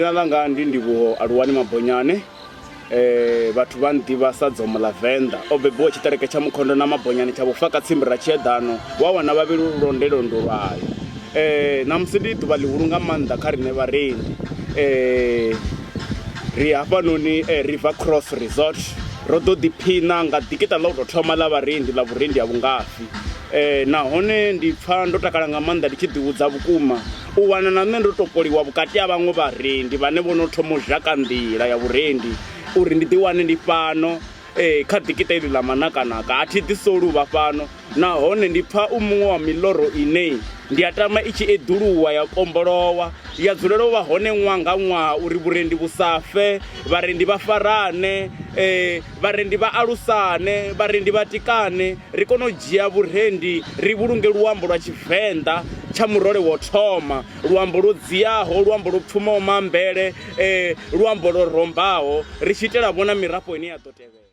dzina langa ndi Ndivhuwo Aluwani Mabonyane. Vhathu vha nḓivha sa Dzomo ḽa Venḓa, o bebiwa tshiṱereke tsha Mukhondo na Mabonyane tsha vhufaka tsimbi ra Tshiedano, wa wana vhavhili londe londo lwayo. Namusi ndi ḓuvha ḽihulu nga maanḓa kha riṋe vhareili. Ri hafhanoni River Cross Resort ro ḓo ḓiphina nga ḓikita ḽa u tou thoma ḽa vhareili ḽa vhurendi ha vhungafhi. Nahone ndi pfha ndo takala nga maanḓa ndi tshi ḓihudza vhukuma u wana na nṋe ndo topoliwa vhukati ha vhaṅwe vharendi vhane vho no thoma u zhaka nḓila ya vhurendi uri ndi ḓiwane ndi fhano kha ḓikita iḽi ḽa manakanaka. A thi ḓisoluva fhano nahone ndi pfha u muṅwe wa miḽoro ine ndi a tama i tshi eḓuluwa ya kombolowa ya dzulela u vha hone ṅwaha nga ṅwaha uri vhurendi vhu sa fe, vharendi vha farane, vharendi vha alusane, vharendi vha tikane, ri kone u dzhia vhurendi ri vhulunge luambo lwa Tshivenḓa tsha murole wo thoma, luambo lwo dziaho, luambo lwo pfumaho mambele, luambo lwo rombaho, ri tshi itela vhona mirafho ine ya ḓo tevhela.